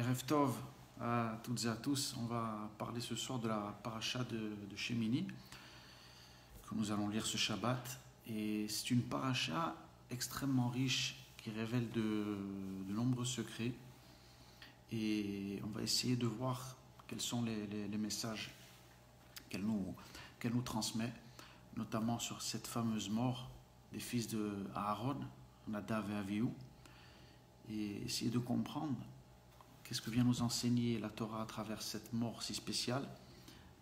Erev Tov à toutes et à tous. On va parler ce soir de la paracha de Shemini que nous allons lire ce Shabbat. Et c'est une paracha extrêmement riche qui révèle de nombreux secrets. Et on va essayer de voir quels sont les messages qu'elle nous transmet, notamment sur cette fameuse mort des fils de Aaron, Nadav et Avihu, et essayer de comprendre qu'est-ce que vient nous enseigner la Torah à travers cette mort si spéciale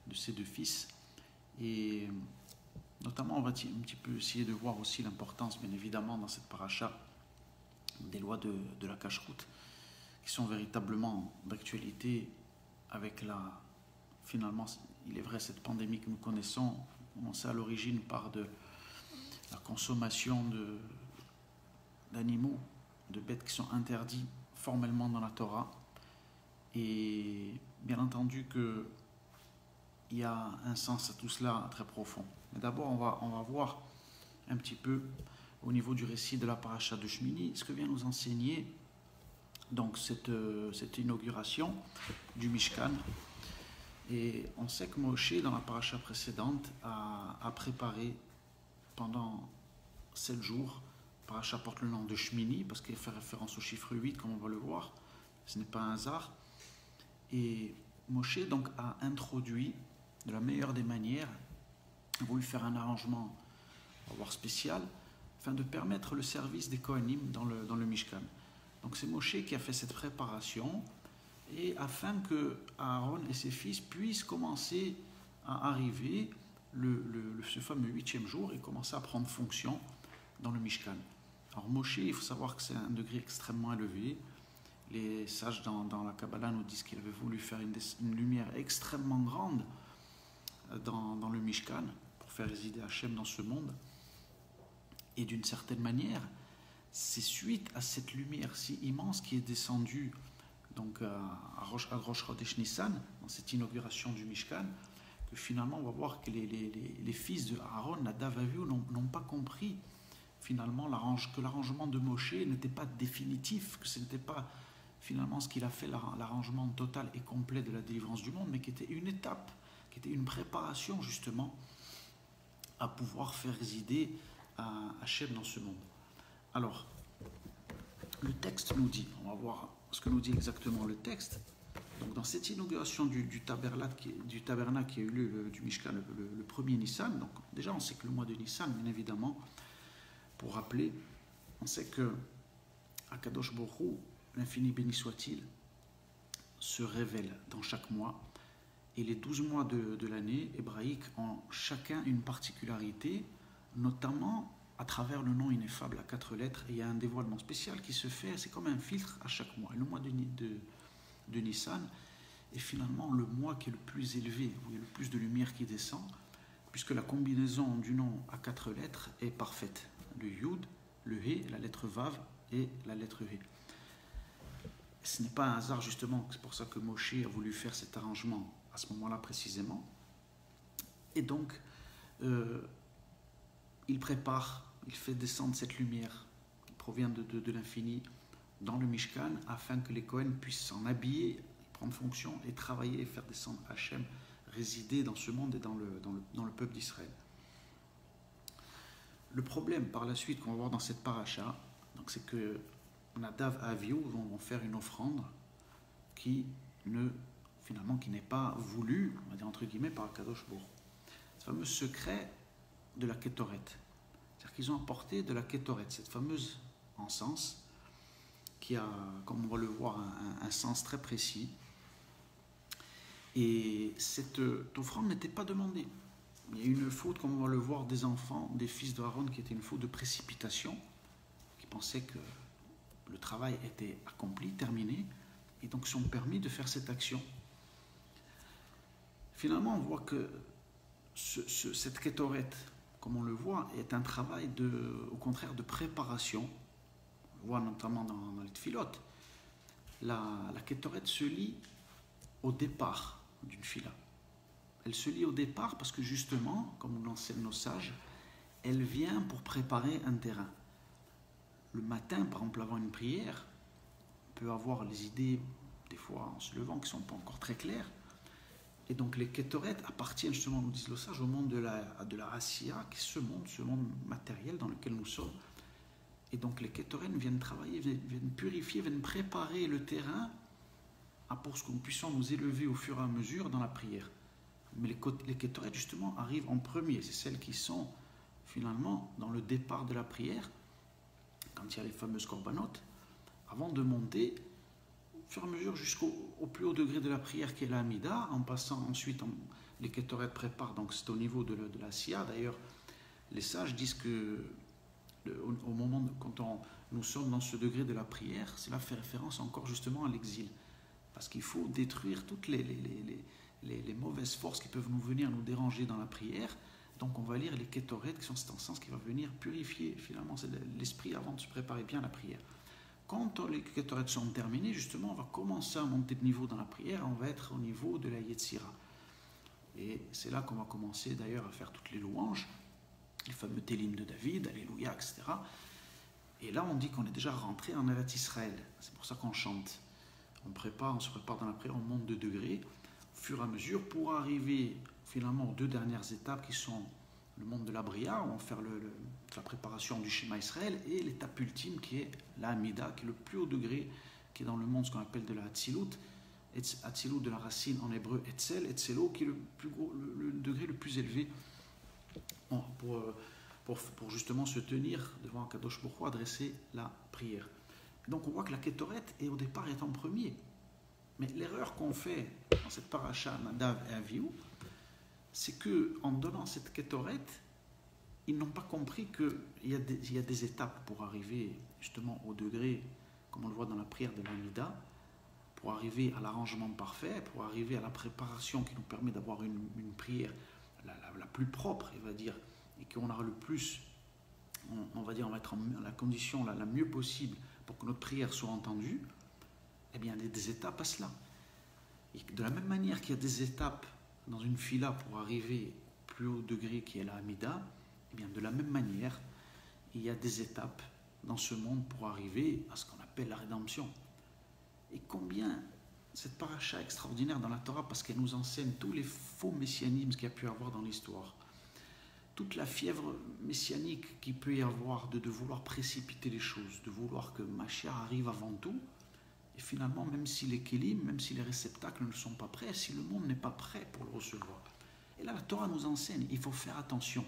de ces deux fils. Et notamment, on va un petit peu essayer de voir aussi l'importance, bien évidemment, dans cette paracha, des lois de la cacheroute, qui sont véritablement d'actualité avec finalement, il est vrai, cette pandémie que nous connaissons, commençait à l'origine par de la consommation d'animaux, de bêtes qui sont interdits formellement dans la Torah. Et bien entendu qu'il y a un sens à tout cela très profond. Mais d'abord, on va voir un petit peu au niveau du récit de la paracha de Shemini, ce que vient nous enseigner donc cette inauguration du Mishkan. Et on sait que Moshe, dans la paracha précédente, a préparé pendant 7 jours. La paracha porte le nom de Shemini parce qu'il fait référence au chiffre 8, comme on va le voir. Ce n'est pas un hasard. Et Moshe donc a introduit de la meilleure des manières, a voulu faire un arrangement, on va voir, spécial, afin de permettre le service des Kohanim dans le Mishkan. Donc c'est Moshe qui a fait cette préparation, et afin que Aaron et ses fils puissent commencer à arriver ce fameux 8e jour et commencer à prendre fonction dans le Mishkan. Alors Moshe, il faut savoir que c'est un degré extrêmement élevé. Les sages dans la Kabbalah nous disent qu'il avait voulu faire une lumière extrêmement grande dans le Mishkan pour faire résider Hachem dans ce monde. Et d'une certaine manière, c'est suite à cette lumière si immense qui est descendue donc à Rosh Chodesh Nissan, dans cette inauguration du Mishkan, que finalement on va voir que les fils de Aaron, Nadav et Avihu, n'ont pas compris finalement que l'arrangement de Moshe n'était pas définitif, que ce n'était pas finalement ce qu'il a fait, l'arrangement total et complet de la délivrance du monde, mais qui était une étape, qui était une préparation justement à pouvoir faire résider Hachem dans ce monde. Alors, le texte nous dit, on va voir ce que nous dit exactement le texte. Donc dans cette inauguration du tabernacle qui a eu lieu du Mishkan le premier Nissan, donc déjà on sait que le mois de Nissan, bien évidemment, pour rappeler, on sait que Akadosh Baruch Hu, l'infini béni soit-il, se révèle dans chaque mois, et les 12 mois de l'année hébraïque ont chacun une particularité, notamment à travers le nom ineffable à 4 lettres, et il y a un dévoilement spécial qui se fait, c'est comme un filtre à chaque mois. Et le mois de Nissan est finalement le mois qui est le plus élevé, où il y a le plus de lumière qui descend, puisque la combinaison du nom à 4 lettres est parfaite. Le Yud, le He, la lettre Vav et la lettre He. Ce n'est pas un hasard justement, c'est pour ça que Moshe a voulu faire cet arrangement à ce moment-là précisément. Et donc, il fait descendre cette lumière qui provient de l'infini dans le Mishkan, afin que les Kohen puissent s'en habiller, prendre fonction et travailler et faire descendre Hachem, résider dans ce monde et dans le peuple d'Israël. Le problème par la suite qu'on va voir dans cette paracha, c'est que Nadav et Avihu vont faire une offrande qui n'est pas voulue, on va dire entre guillemets, par Akadosh Baruch Hu. Ce fameux secret de la Kétoret. C'est-à-dire qu'ils ont apporté de la Kétoret, cette fameuse encens, qui a, comme on va le voir, un sens très précis. Et cette offrande n'était pas demandée. Il y a une faute, comme on va le voir, des enfants, des fils d'Aaron, qui était une faute de précipitation, qui pensaient que le travail était accompli, terminé, et donc sont permis de faire cette action. Finalement, on voit que cette kétoret, comme on le voit, est un travail au contraire de préparation. On le voit notamment dans les tfilotes. La kétoret se lit au départ d'une fila. Elle se lit au départ parce que justement, comme nous l'enseignent nos sages, elle vient pour préparer un terrain. Le matin, par exemple, avant une prière, on peut avoir les idées des fois fois en se levant, qui ne sont pas encore très claires. Et donc les Kétoret appartiennent justement, nous disent le sage, au monde de la Asiya, qui est ce monde matériel dans lequel nous sommes. Et donc les Kétoret viennent travailler, viennent purifier, viennent préparer le terrain pour ce que nous puissions nous élever au fur et à mesure dans la prière. Mais les Kétoret justement arrivent en premier, c'est celles qui sont finalement dans le départ de la prière, quand il y a les fameuses corbanotes, avant de monter au fur et à mesure jusqu'au plus haut degré de la prière qui est la Hamida, en passant ensuite, les Kétoret préparent, donc c'est au niveau de la Siya. D'ailleurs, les sages disent que au moment quand nous sommes dans ce degré de la prière, cela fait référence encore justement à l'exil. Parce qu'il faut détruire toutes les mauvaises forces qui peuvent nous venir nous déranger dans la prière. Donc on va lire les Kétoret, qui sont cet encens qui va venir purifier finalement l'esprit avant de se préparer bien à la prière. Quand les Kétoret sont terminés, justement, on va commencer à monter de niveau dans la prière, on va être au niveau de la Yetzira. Et c'est là qu'on va commencer d'ailleurs à faire toutes les louanges, les fameux Télim de David, Alléluia, etc. Et là on dit qu'on est déjà rentré en Eretz Israël, c'est pour ça qu'on chante. On se prépare dans la prière, on monte de degrés, au fur et à mesure, pour arriver finalement aux deux dernières étapes qui sont le monde de la Bria, où on va faire la préparation du Shema Israël, et l'étape ultime qui est la Hamida, qui est le plus haut degré, qui est dans le monde ce qu'on appelle de la Hatzilut, Hatzilut de la racine en hébreu Etzel, Etzelo, qui est le degré le plus élevé pour justement se tenir devant Kadosh Baruch Hu, adresser la prière. Donc on voit que la Kétoret au départ est en premier. Mais l'erreur qu'on fait dans cette paracha Nadav et Avihu, c'est qu'en donnant cette Kétoret, ils n'ont pas compris qu'il y a des étapes pour arriver justement au degré, comme on le voit dans la prière de l'Amida, pour arriver à l'arrangement parfait, pour arriver à la préparation qui nous permet d'avoir une prière la plus propre, il va dire, et qu'on aura le plus, on va être en la condition la mieux possible pour que notre prière soit entendue. Eh bien, il y a des étapes à cela. Et de la même manière qu'il y a des étapes dans une fila pour arriver au plus haut degré qui est la Hamida, eh bien, de la même manière, il y a des étapes dans ce monde pour arriver à ce qu'on appelle la rédemption. Et combien cette paracha extraordinaire dans la Torah, parce qu'elle nous enseigne tous les faux messianismes qu'il y a pu avoir dans l'histoire, toute la fièvre messianique qu'il peut y avoir de vouloir précipiter les choses, de vouloir que Mashiach arrive avant tout. Et finalement, même si les kélim, même si les réceptacles ne sont pas prêts, si le monde n'est pas prêt pour le recevoir. Et là, la Torah nous enseigne, il faut faire attention.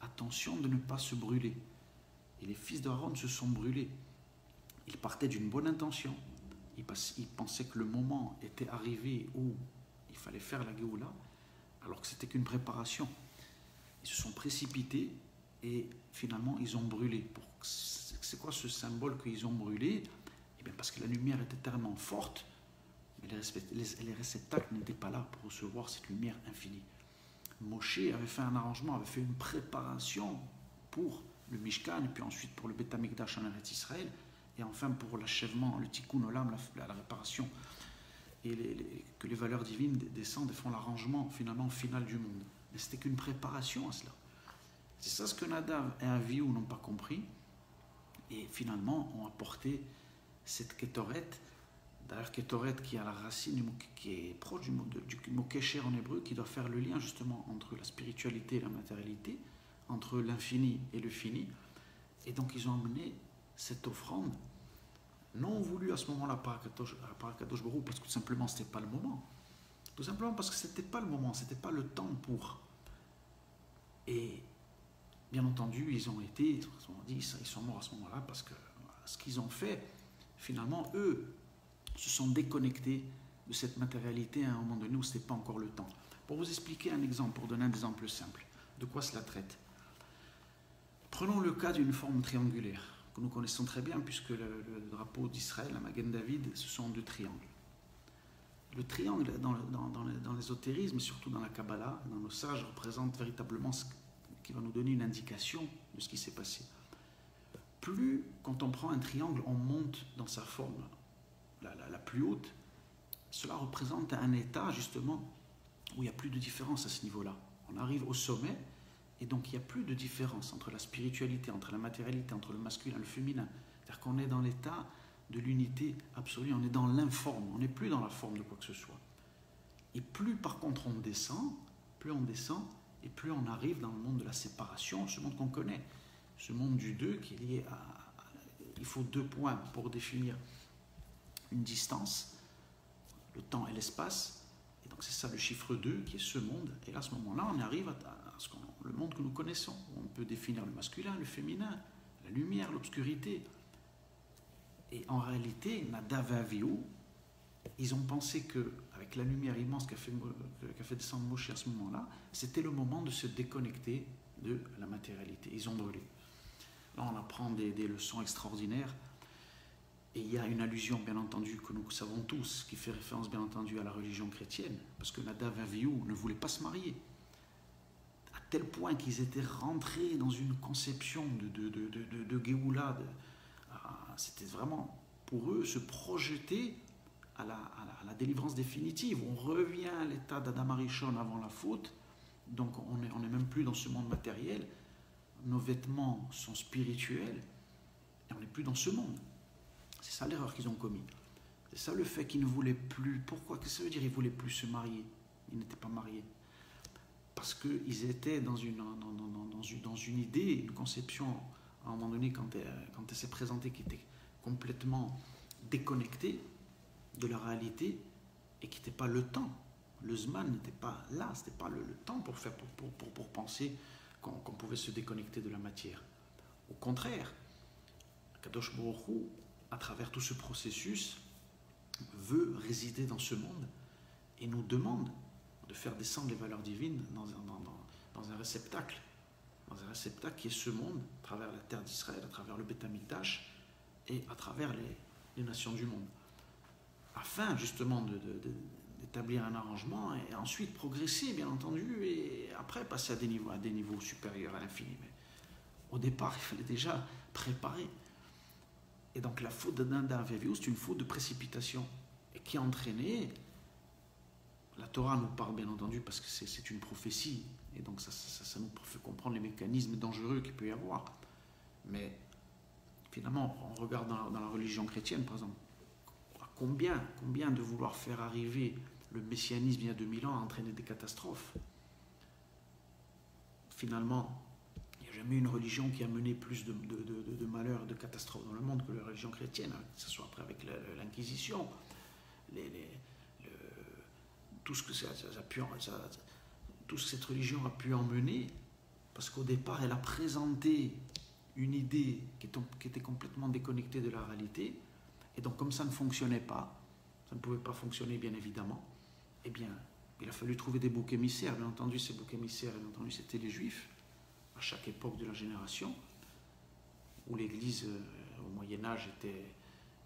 Attention de ne pas se brûler. Et les fils d'Aaron se sont brûlés. Ils partaient d'une bonne intention. Ils pensaient que le moment était arrivé où il fallait faire la Géoula, alors que c'était qu'une préparation. Ils se sont précipités et finalement, ils ont brûlé. C'est quoi ce symbole qu'ils ont brûlé ? Parce que la lumière était tellement forte, mais les réceptacles n'étaient pas là pour recevoir cette lumière infinie. Moshe avait fait un arrangement, avait fait une préparation pour le Mishkan, et puis ensuite pour le Beth Amikdash en Eretz Israël, et enfin pour l'achèvement, le Tikkun Olam, la réparation, et que les valeurs divines descendent et font l'arrangement finalement final du monde. Mais c'était qu'une préparation à cela. C'est ça ce que Nadav et Avihu n'ont pas compris, et finalement ont apporté cette Kétoret, d'ailleurs Kétoret qui a la racine qui est proche du mot Kesher en hébreu, qui doit faire le lien justement entre la spiritualité et la matérialité, entre l'infini et le fini. Et donc ils ont amené cette offrande, non voulue à ce moment-là par Kadosh Baruch Hu, parce que tout simplement c'était pas le moment. Tout simplement parce que c'était pas le moment, c'était pas le temps pour. Et bien entendu, ils sont morts à ce moment-là parce que ce qu'ils ont fait, finalement, eux se sont déconnectés de cette matérialité à un moment donné où ce n'était pas encore le temps. Pour vous expliquer un exemple, pour donner un exemple simple, de quoi cela traite. Prenons le cas d'une forme triangulaire, que nous connaissons très bien, puisque le drapeau d'Israël, la Magen David, ce sont deux triangles. Le triangle, dans l'ésotérisme, et surtout dans la Kabbalah, dans nos sages, représente véritablement ce qui va nous donner une indication de ce qui s'est passé. Plus, quand on prend un triangle, on monte dans sa forme la plus haute, cela représente un état, justement, où il n'y a plus de différence à ce niveau-là. On arrive au sommet, et donc il n'y a plus de différence entre la spiritualité, entre la matérialité, entre le masculin et le féminin. C'est-à-dire qu'on est dans l'état de l'unité absolue, on est dans l'informe, on n'est plus dans la forme de quoi que ce soit. Et plus par contre on descend, et plus on arrive dans le monde de la séparation, ce monde qu'on connaît, ce monde du deux qui est lié à... Il faut 2 points pour définir une distance, le temps et l'espace, et donc c'est ça le chiffre 2 qui est ce monde, et là à ce moment-là on arrive à le monde que nous connaissons, où on peut définir le masculin, le féminin, la lumière, l'obscurité. Et en réalité, Nadav et Avihu, ils ont pensé qu'avec la lumière immense qu'a fait descendre Moshe à ce moment-là, c'était le moment de se déconnecter de la matérialité. Ils ont brûlé. Là, on apprend des leçons extraordinaires. Et il y a une allusion, bien entendu, que nous savons tous, qui fait référence, bien entendu, à la religion chrétienne, parce que Nadav et Avihu ne voulaient pas se marier, à tel point qu'ils étaient rentrés dans une conception de Géoula. C'était vraiment, pour eux, se projeter à la délivrance définitive. On revient à l'état d'Adam Arishon avant la faute, donc on n'est même plus dans ce monde matériel, nos vêtements sont spirituels, et on n'est plus dans ce monde. C'est ça l'erreur qu'ils ont commis. C'est ça le fait qu'ils ne voulaient plus. Pourquoi? Qu'est-ce que ça veut dire ils ne voulaient plus se marier? Ils n'étaient pas mariés. Parce qu'ils étaient dans une idée, une conception, à un moment donné, quand elle s'est présentée, qui était complètement déconnectée de la réalité et qui n'était pas le temps. Le Zman n'était pas là, ce n'était pas le temps pour penser qu'on pouvait se déconnecter de la matière. Au contraire, Kadosh Baruch Hu, à travers tout ce processus, veut résider dans ce monde et nous demande de faire descendre les valeurs divines dans un réceptacle. Dans un réceptacle qui est ce monde, à travers la terre d'Israël, à travers le Beth Amikdash et à travers les nations du monde. Afin justement d'établir un arrangement et ensuite progresser, bien entendu, et après passer à des niveaux supérieurs à l'infini. Mais au départ, il fallait déjà préparer. Et donc la faute d'Nadav et Avihu, c'est une faute de précipitation et qui a entraîné. La Torah nous parle bien entendu parce que c'est une prophétie et donc ça nous fait comprendre les mécanismes dangereux qu'il peut y avoir. Mais finalement, on regarde dans la religion chrétienne, par exemple, combien de vouloir faire arriver le messianisme il y a 2000 ans a entraîné des catastrophes. Finalement, il n'y a jamais une religion qui a mené plus de malheurs et de catastrophes dans le monde que la religion chrétienne, que ce soit après avec l'Inquisition, tout ce que cette religion a pu emmener, parce qu'au départ, elle a présenté une idée qui était complètement déconnectée de la réalité, et donc comme ça ne fonctionnait pas, ça ne pouvait pas fonctionner bien évidemment, eh bien, il a fallu trouver des boucs émissaires. Bien entendu, ces boucs émissaires, bien entendu, c'était les Juifs, à chaque époque de la génération, où l'Église, au Moyen-Âge,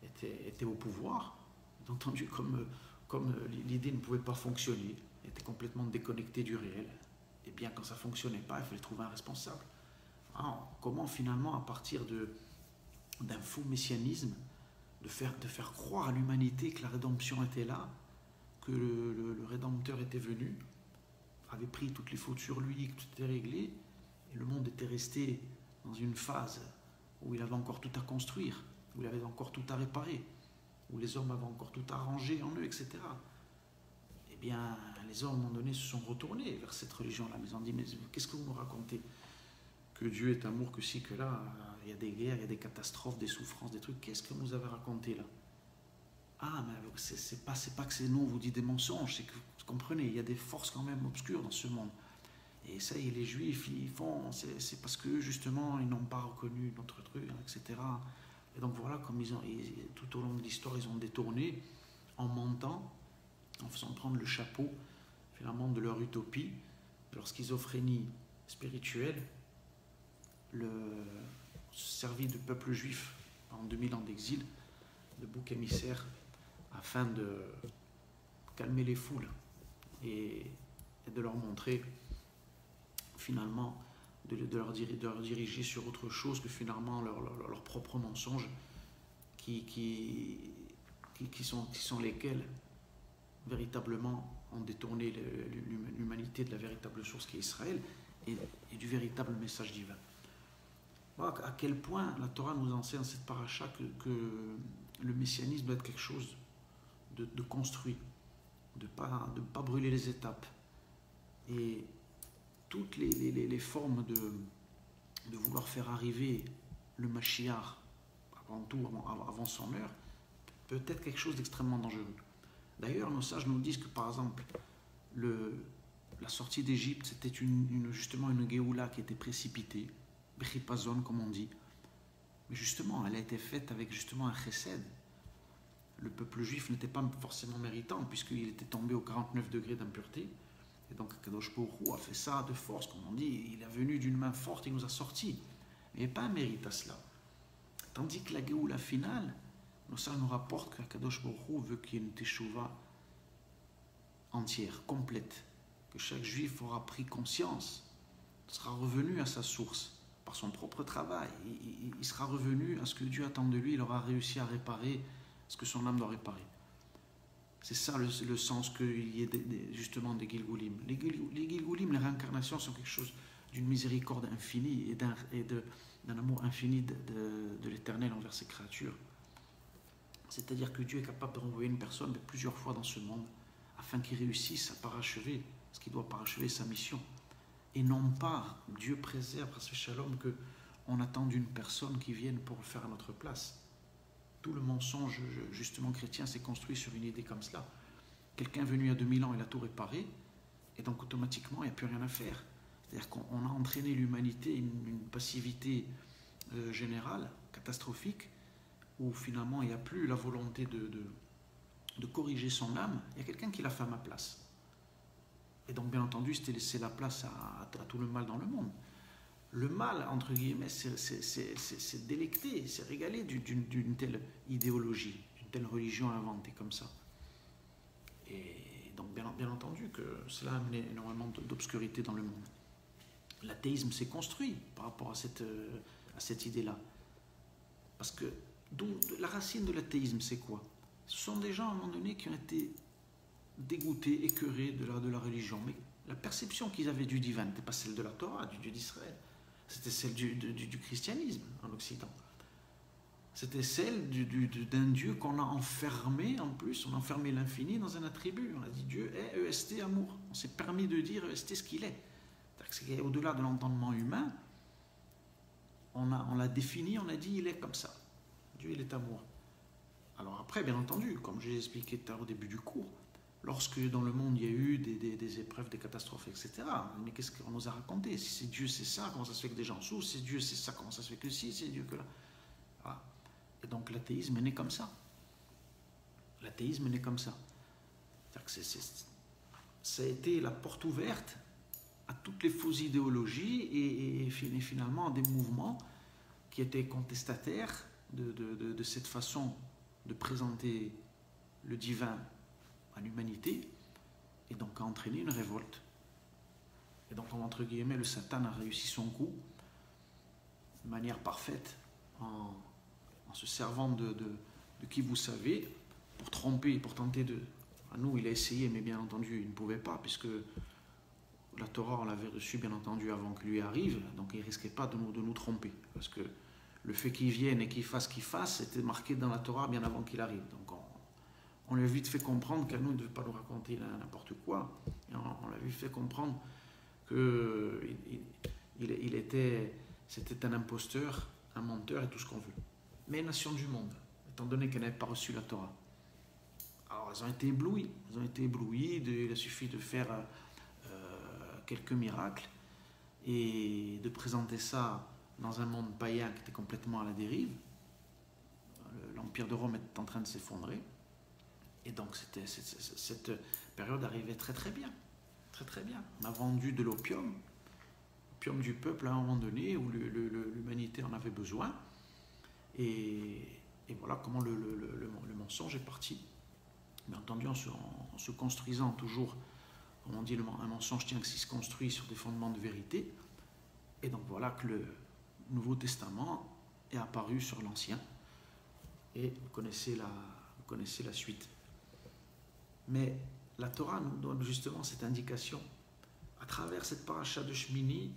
était au pouvoir. Bien entendu, comme l'idée ne pouvait pas fonctionner, était complètement déconnectée du réel, et bien quand ça ne fonctionnait pas, il fallait trouver un responsable. Alors, comment finalement, à partir d'un faux messianisme, de faire croire à l'humanité que la rédemption était là, que le Rédempteur était venu, avait pris toutes les fautes sur lui, que tout était réglé, et le monde était resté dans une phase où il avait encore tout à construire, où il avait encore tout à réparer, où les hommes avaient encore tout à ranger en eux, etc. Eh bien, les hommes, à un moment donné, se sont retournés vers cette religion-là. Ils ont dit, mais qu'est-ce que vous nous racontez? Que Dieu est amour, que si, que là, il y a des guerres, il y a des catastrophes, des souffrances, des trucs. Qu'est-ce que vous nous avez raconté là? Ah, mais c'est pas que c'est nous, on vous dit des mensonges, c'est que, vous comprenez, il y a des forces quand même obscures dans ce monde. Et ça, et les Juifs, ils font, c'est parce que justement, ils n'ont pas reconnu notre truc, etc. Et donc voilà, comme tout au long de l'histoire, ils ont détourné en mentant, en faisant prendre le chapeau, finalement, de leur utopie, de leur schizophrénie spirituelle, servi de peuple juif en 2000 ans d'exil, de bouc émissaire, afin de calmer les foules et de leur montrer, finalement, de leur diriger sur autre chose que finalement leurs propres mensonges qui sont lesquels véritablement ont détourné l'humanité de la véritable source qui est Israël et du véritable message divin. Voilà à quel point la Torah nous enseigne cette paracha que le messianisme doit être quelque chose de construit, de pas brûler les étapes. Et toutes les formes de vouloir faire arriver le Mashiach avant tout, avant son heure, peut être quelque chose d'extrêmement dangereux. D'ailleurs, nos sages nous disent que, par exemple, la sortie d'Égypte, c'était justement une Géoula qui était précipitée, Bechipazon, comme on dit. Mais justement, elle a été faite avec justement un chesed. Le peuple juif n'était pas forcément méritant, puisqu'il était tombé aux 49 degrés d'impureté. Et donc, Kadosh Baruch Hu a fait ça de force, comme on dit. Il est venu d'une main forte, il nous a sortis. Mais il n'y a pas un mérite à cela. Tandis que la Géoula finale, nos sages nous rapportent que Kadosh Baruch Hu veut qu'il y ait une teshuva entière, complète. Que chaque juif aura pris conscience, sera revenu à sa source par son propre travail. Il sera revenu à ce que Dieu attend de lui, il aura réussi à réparer ce que son âme doit réparer. C'est ça le sens qu'il y ait justement des Gilgulim. Les Gilgulim, les réincarnations sont quelque chose d'une miséricorde infinie et d'un amour infini de l'Éternel envers ses créatures. C'est-à-dire que Dieu est capable de renvoyer une personne plusieurs fois dans ce monde afin qu'il réussisse à parachever ce qu'il doit parachever, sa mission. Et non pas, Dieu préserve à ce shalom qu'on attend d'une personne qui vienne pour le faire à notre place. Tout le mensonge, justement, chrétien s'est construit sur une idée comme cela. Quelqu'un venu il y a 2000 ans, il a tout réparé, et donc automatiquement, il n'y a plus rien à faire. C'est-à-dire qu'on a entraîné l'humanité une passivité générale, catastrophique, où finalement, il n'y a plus la volonté de corriger son âme. Il y a quelqu'un qui l'a fait à ma place. Et donc, bien entendu, c'était laisser la place à tout le mal dans le monde. Le mal, entre guillemets, c'est délecté, c'est régalé d'une telle idéologie, d'une telle religion inventée comme ça. Et donc, bien entendu, que cela a amené énormément d'obscurité dans le monde. L'athéisme s'est construit par rapport à cette idée-là. Parce que la racine de l'athéisme, c'est quoi? Ce sont des gens, à un moment donné, qui ont été dégoûtés, écœurés de la religion. Mais la perception qu'ils avaient du divin n'était pas celle de la Torah, du Dieu d'Israël. C'était celle du christianisme en Occident. C'était celle d'un Dieu qu'on a enfermé, en plus, on a enfermé l'infini dans un attribut. On a dit Dieu est EST amour. On s'est permis de dire EST ce qu'il est. C'est au-delà de l'entendement humain, on l'a défini, on a dit il est comme ça. Dieu, il est amour. Alors après, bien entendu, comme j'ai expliqué au début du cours, lorsque dans le monde il y a eu des épreuves, des catastrophes, etc., mais qu'est-ce qu'on nous a raconté? Si c'est Dieu, c'est ça, comment ça se fait que des gens souffrent? Si c'est Dieu, c'est ça, comment ça se fait que si, c'est Dieu que là. Voilà. Et donc l'athéisme est né comme ça. L'athéisme est né comme ça. C'est-à-dire que ça a été la porte ouverte à toutes les fausses idéologies et finalement à des mouvements qui étaient contestataires de cette façon de présenter le divin à l'humanité, et donc a entraîné une révolte. Et donc, entre guillemets, le Satan a réussi son coup de manière parfaite en se servant de qui vous savez pour tromper, pour tenter de... À nous, il a essayé, mais bien entendu, il ne pouvait pas, puisque la Torah, on l'avait reçue, bien entendu, avant que lui arrive, donc il ne risquait pas de nous tromper, parce que le fait qu'il vienne et qu'il fasse ce qu'il fasse, c'était marqué dans la Torah bien avant qu'il arrive. Donc on lui a vite fait comprendre qu'à nous, il ne devait pas nous raconter n'importe quoi. Et on l'a vite fait comprendre que c'était un imposteur, un menteur et tout ce qu'on veut. Mais les nations du monde, étant donné qu'elles n'avaient pas reçu la Torah, alors elles ont été éblouies. Il a suffi de faire quelques miracles et de présenter ça dans un monde païen qui était complètement à la dérive. L'Empire de Rome était en train de s'effondrer. Et donc cette période arrivait très très bien. Très très bien. On a vendu de l'opium du peuple à un moment donné où l'humanité en avait besoin. Et voilà comment le mensonge est parti. Bien entendu, en se construisant toujours, comme on dit, un mensonge tient que s'il se construit sur des fondements de vérité. Et donc voilà que le Nouveau Testament est apparu sur l'Ancien. Et vous connaissez la suite. Mais la Torah nous donne justement cette indication. À travers cette paracha de Shmini,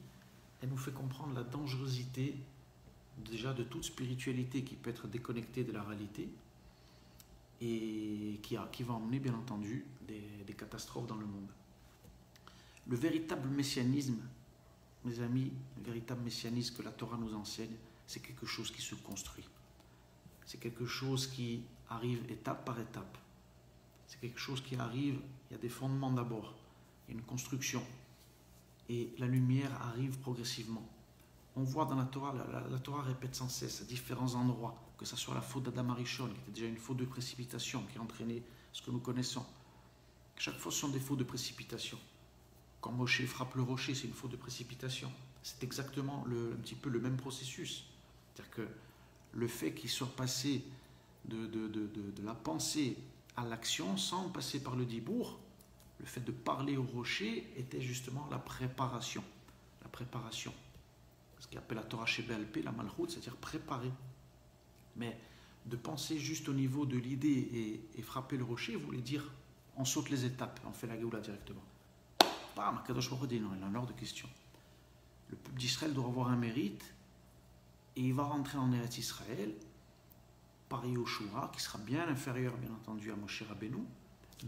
elle nous fait comprendre la dangerosité déjà de toute spiritualité qui peut être déconnectée de la réalité et qui va emmener bien entendu des catastrophes dans le monde. Le véritable messianisme, mes amis, le véritable messianisme que la Torah nous enseigne, c'est quelque chose qui se construit. C'est quelque chose qui arrive étape par étape. C'est quelque chose qui arrive, il y a des fondements d'abord, il y a une construction, et la lumière arrive progressivement. On voit dans la Torah, la Torah répète sans cesse à différents endroits, que ce soit la faute d'Adam Arishon, qui était déjà une faute de précipitation, qui entraînait ce que nous connaissons. Chaque fois, ce sont des fautes de précipitation. Quand Moshe frappe le rocher, c'est une faute de précipitation. C'est exactement un petit peu le même processus. C'est-à-dire que le fait qu'il soit passé de la pensée à l'action sans passer par le dibour, le fait de parler au rocher était justement la préparation. La préparation. Ce qu'il appelle la Torah Shebel-P, la Malchut, c'est-à-dire préparer. Mais de penser juste au niveau de l'idée et frapper le rocher voulait dire on saute les étapes, on fait la Géoula directement. Bam, Kadosh Baruch Hu dit non, il en a hors de question. Le peuple d'Israël doit avoir un mérite et il va rentrer en Eretz Israël par Yoshua, qui sera bien inférieur, bien entendu, à Moshe Rabbeinu,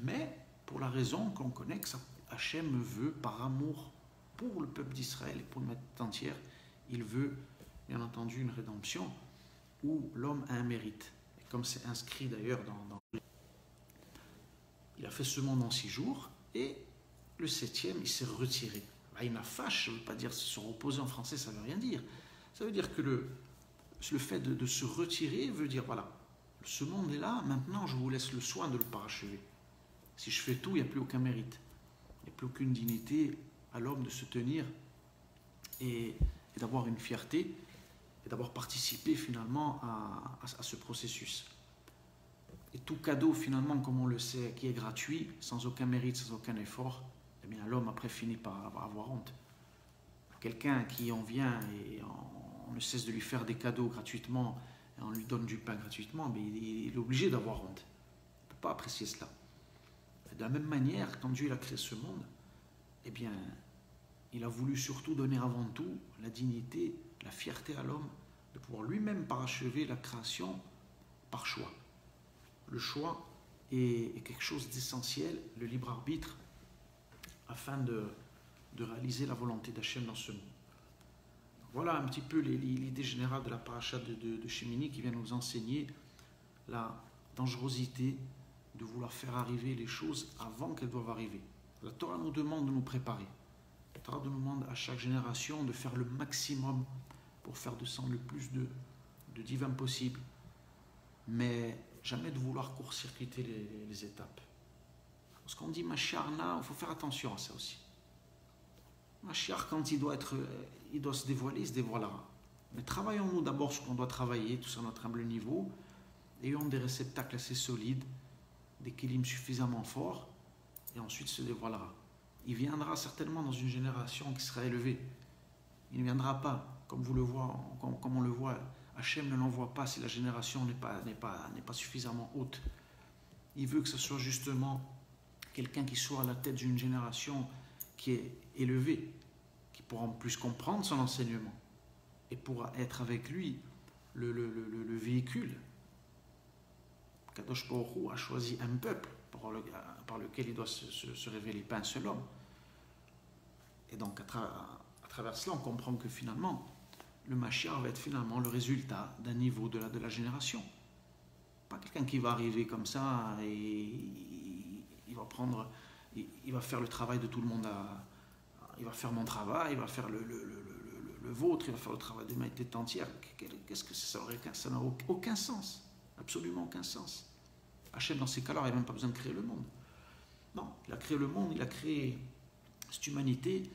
mais pour la raison qu'on connaît que Hachem veut, par amour pour le peuple d'Israël et pour le l'humanité entière, il veut, bien entendu, une rédemption où l'homme a un mérite. Et comme c'est inscrit d'ailleurs il a fait ce monde en 6 jours, et le 7e, il s'est retiré. Il a fâche, ça ne veut pas dire se reposer en français, ça ne veut rien dire. Ça veut dire que le fait de se retirer veut dire, voilà, ce monde est là, maintenant je vous laisse le soin de le parachever. Si je fais tout, il n'y a plus aucun mérite. Il n'y a plus aucune dignité à l'homme de se tenir et d'avoir une fierté et d'avoir participé finalement à ce processus. Et tout cadeau finalement, comme on le sait, qui est gratuit, sans aucun mérite, sans aucun effort, eh bien l'homme après finit par avoir honte. Quelqu'un qui en vient et on ne cesse de lui faire des cadeaux gratuitement et on lui donne du pain gratuitement, mais il est obligé d'avoir honte. Il ne peut pas apprécier cela. Et de la même manière, quand Dieu a créé ce monde, eh bien, il a voulu surtout donner avant tout la dignité, la fierté à l'homme de pouvoir lui-même parachever la création par choix. Le choix est quelque chose d'essentiel, le libre arbitre, afin de réaliser la volonté d'Hachem dans ce monde. Voilà un petit peu l'idée générale de la paracha de Shemini qui vient nous enseigner la dangerosité de vouloir faire arriver les choses avant qu'elles doivent arriver. La Torah nous demande de nous préparer. La Torah nous demande à chaque génération de faire le maximum pour faire descendre le plus de divin possible, mais jamais de vouloir court-circuiter les étapes. Lorsqu'on dit Mashiach, il faut faire attention à ça aussi. Mashiach, quand il doit se dévoiler, il se dévoilera. Mais travaillons-nous d'abord ce qu'on doit travailler, tout ça à notre humble niveau, ayons des réceptacles assez solides, des kilim suffisamment forts, et ensuite se dévoilera. Il viendra certainement dans une génération qui sera élevée. Il ne viendra pas, comme on le voit, Hachem ne l'envoie pas si la génération n'est pas suffisamment haute. Il veut que ce soit justement quelqu'un qui soit à la tête d'une génération qui est élevée, qui pourra en plus comprendre son enseignement et pourra être avec lui le véhicule. Kadosh Baruch Hu a choisi un peuple par lequel il doit se révéler, pas un seul homme. Et donc à travers cela, on comprend que finalement, le Mashiach va être finalement le résultat d'un niveau de la génération. Pas quelqu'un qui va arriver comme ça et il va faire le travail de tout le monde. Il va faire mon travail, il va faire le vôtre, il va faire le travail de l'humanité entière. Qu'est-ce que ça n'a aucun sens. Absolument aucun sens. Hachem, dans ces cas-là, il n'a même pas besoin de créer le monde. Non, il a créé le monde, il a créé cette humanité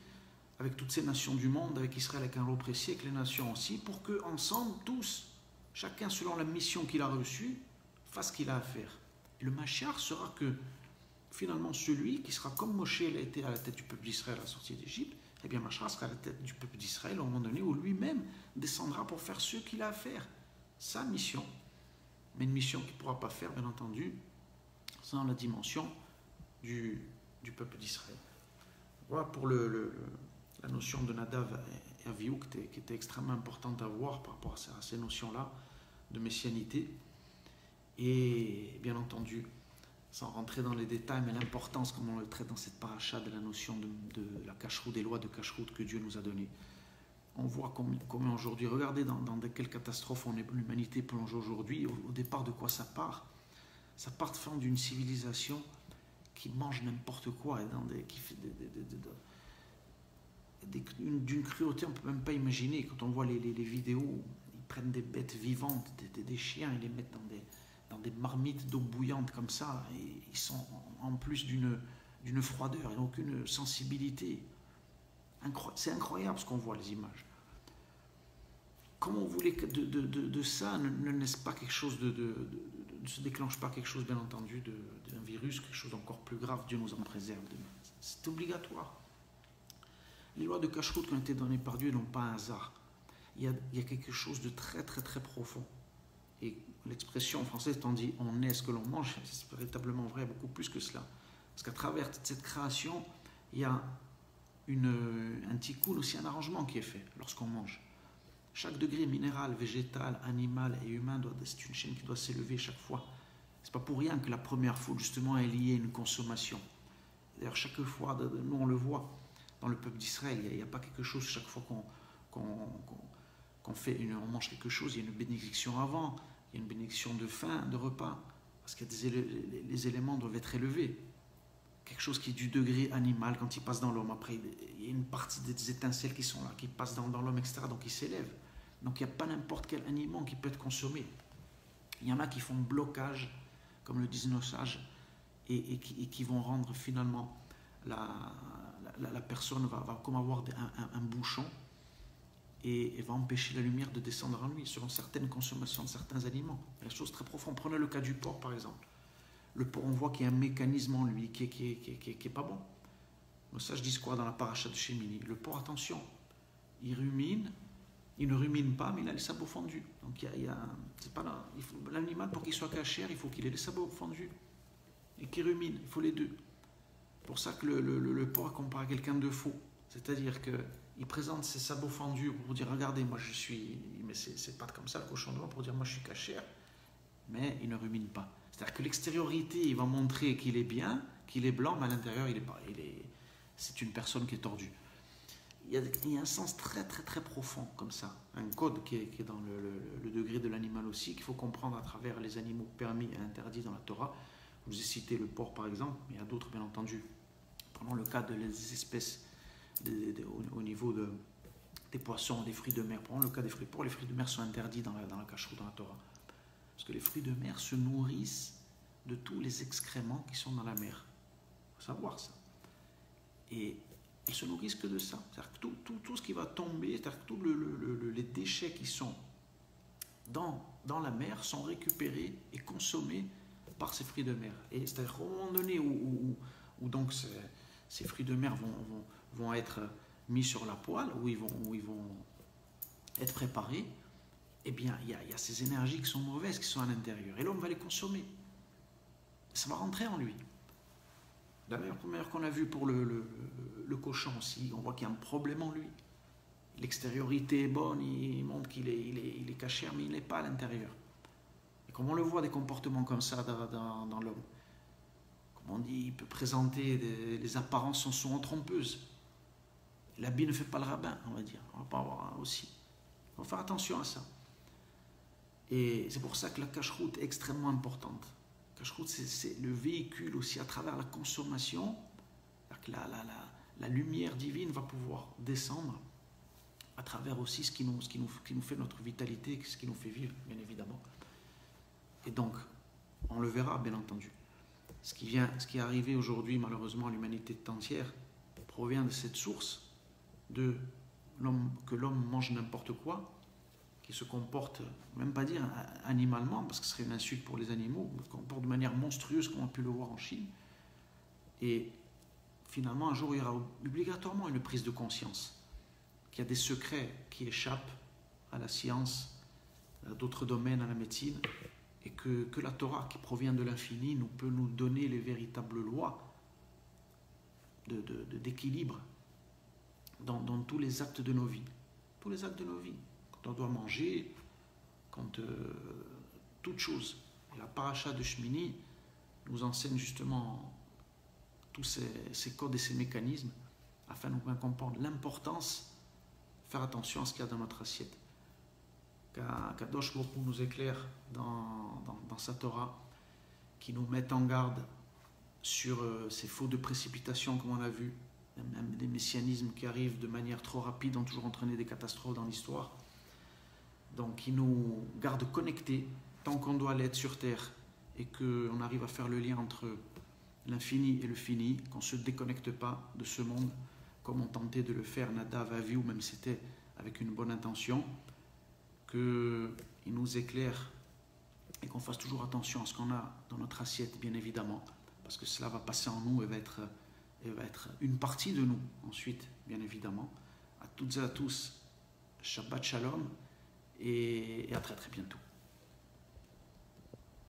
avec toutes ces nations du monde, avec Israël, avec un lot précis, avec les nations aussi, pour qu'ensemble, tous, chacun selon la mission qu'il a reçue, fasse ce qu'il a à faire. Et le Mashiach sera que, finalement, celui qui sera comme Moshe a été à la tête du peuple d'Israël à la sortie d'Égypte, eh bien Mashiach sera à la tête du peuple d'Israël au moment donné où lui-même descendra pour faire ce qu'il a à faire. Sa mission. Mais une mission qu'il ne pourra pas faire, bien entendu, sans la dimension du peuple d'Israël. Voilà pour la notion de Nadav et Avihu qui était extrêmement importante à voir par rapport à ces notions-là de messianité. Et bien entendu, sans rentrer dans les détails, mais l'importance, comme on le traite dans cette paracha, de la notion de la cacheroute, des lois de cacheroute que Dieu nous a données. On voit comment aujourd'hui, regardez dans quelle catastrophe l'humanité plonge aujourd'hui. Au départ, de quoi ça part? Ça part d'une civilisation qui mange n'importe quoi, et qui fait d'une cruauté on ne peut même pas imaginer. Quand on voit les vidéos, ils prennent des bêtes vivantes, des chiens, ils les mettent dans des marmites d'eau bouillante comme ça, et ils sont en plus d'une froideur et aucune sensibilité. C'est incroyable ce qu'on voit, les images. Comment vous voulez que de ça ne naisse pas quelque chose ne se déclenche pas quelque chose, bien entendu, d'un virus, quelque chose d'encore plus grave? Dieu nous en préserve. C'est obligatoire. Les lois de cacheroute qui ont été données par Dieu n'ont pas un hasard. Il y a quelque chose de très très très profond. Et l'expression en français, on dit on est ce que l'on mange, c'est véritablement vrai, beaucoup plus que cela. Parce qu'à travers toute cette création, il y a un tikkun, aussi un arrangement qui est fait lorsqu'on mange. Chaque degré minéral, végétal, animal et humain, c'est une chaîne qui doit s'élever chaque fois. C'est pas pour rien que la première fois, justement, est liée à une consommation. D'ailleurs, chaque fois, nous on le voit dans le peuple d'Israël, il n'y a pas quelque chose, chaque fois qu'on on mange quelque chose, il y a une bénédiction avant, il y a une bénédiction de fin, de repas, parce que les éléments doivent être élevés. Quelque chose qui est du degré animal, quand il passe dans l'homme, après il y a une partie des étincelles qui sont là, qui passent dans l'homme, etc., donc il s'élève. Donc il n'y a pas n'importe quel aliment qui peut être consommé. Il y en a qui font blocage, comme le disent nos sages, et qui vont rendre finalement la personne va comme avoir un bouchon et va empêcher la lumière de descendre en lui, selon certaines consommations de certains aliments. Il y a des choses très profondes. Prenez le cas du porc, par exemple. Le porc, on voit qu'il y a un mécanisme en lui qui est pas bon. Nos sages disent quoi dans la paracha de Shemini? Le porc, attention, il rumine, il ne rumine pas, mais il a les sabots fendus. Donc c'est pas là. L'animal, pour qu'il soit cachère, il faut qu'il ait les sabots fendus et qu'il rumine. Il faut les deux. C'est pour ça que le porc est comparé à quelqu'un de faux. C'est-à-dire qu'il présente ses sabots fendus pour dire regardez, moi je suis. Mais c'est pas comme ça le cochon noir pour dire moi je suis cachère, mais il ne rumine pas. C'est-à-dire que l'extériorité, il va montrer qu'il est bien, qu'il est blanc, mais à l'intérieur, c'est une personne qui est tordue. Il y a un sens très très très profond comme ça, un code qui est dans le degré de l'animal aussi, qu'il faut comprendre à travers les animaux permis et interdits dans la Torah. Je vous ai cité le porc par exemple, mais il y a d'autres bien entendu. Prenons le cas des espèces au niveau des poissons, des fruits de mer. Prenons le cas des fruits de porc, les fruits de mer sont interdits dans la cacheroute, dans la Torah. Parce que les fruits de mer se nourrissent de tous les excréments qui sont dans la mer. Il faut savoir ça. Et ils se nourrissent que de ça. C'est-à-dire que tout ce qui va tomber, c'est-à-dire que tous les déchets qui sont dans la mer sont récupérés et consommés par ces fruits de mer. Et c'est-à-dire qu'au moment donné où donc ces fruits de mer vont être mis sur la poêle, où ils vont être préparés, eh bien, il y a ces énergies qui sont mauvaises, qui sont à l'intérieur. Et l'homme va les consommer. Ça va rentrer en lui. La première qu'on a vue pour le cochon aussi, on voit qu'il y a un problème en lui. L'extériorité est bonne, il montre qu'il est cachère, mais il n'est pas à l'intérieur. Et comme on le voit, des comportements comme ça dans l'homme, comme on dit, il peut présenter les apparences sont souvent trompeuses. L'habit ne fait pas le rabbin, on va dire. On va pas avoir aussi. Il faut faire attention à ça. Et c'est pour ça que la cacheroute est extrêmement importante. La cacheroute, c'est le véhicule aussi à travers la consommation. La lumière divine va pouvoir descendre à travers aussi ce qui nous fait notre vitalité, ce qui nous fait vivre, bien évidemment. Et donc, on le verra, bien entendu. Ce qui est arrivé aujourd'hui, malheureusement, à l'humanité entière, provient de cette source que l'homme mange n'importe quoi, qui se comporte, même pas dire animalement, parce que ce serait une insulte pour les animaux, se comporte de manière monstrueuse, comme on a pu le voir en Chine. Et finalement, un jour, il y aura obligatoirement une prise de conscience qu'il y a des secrets qui échappent à la science, à d'autres domaines, à la médecine, et que la Torah, qui provient de l'infini, peut nous donner les véritables lois d'équilibre dans tous les actes de nos vies. Tous les actes de nos vies. Quand on doit manger, toute chose. Et la paracha de Shmini nous enseigne justement tous ces codes et ces mécanismes afin de bien comprendre l'importance, faire attention à ce qu'il y a dans notre assiette. Kadosh Baruch Hu nous éclaire dans sa Torah, qui nous met en garde sur ces faux de précipitation, comme on a vu, même des messianismes qui arrivent de manière trop rapide ont toujours entraîné des catastrophes dans l'histoire. Donc il nous garde connectés tant qu'on doit l'être sur terre et qu'on arrive à faire le lien entre l'infini et le fini, qu'on ne se déconnecte pas de ce monde comme on tentait de le faire Nadav, Avi, ou même c'était avec une bonne intention, qu'il nous éclaire et qu'on fasse toujours attention à ce qu'on a dans notre assiette, bien évidemment, parce que cela va passer en nous et va être une partie de nous ensuite, bien évidemment. À toutes et à tous, Shabbat Shalom, et à très très bientôt.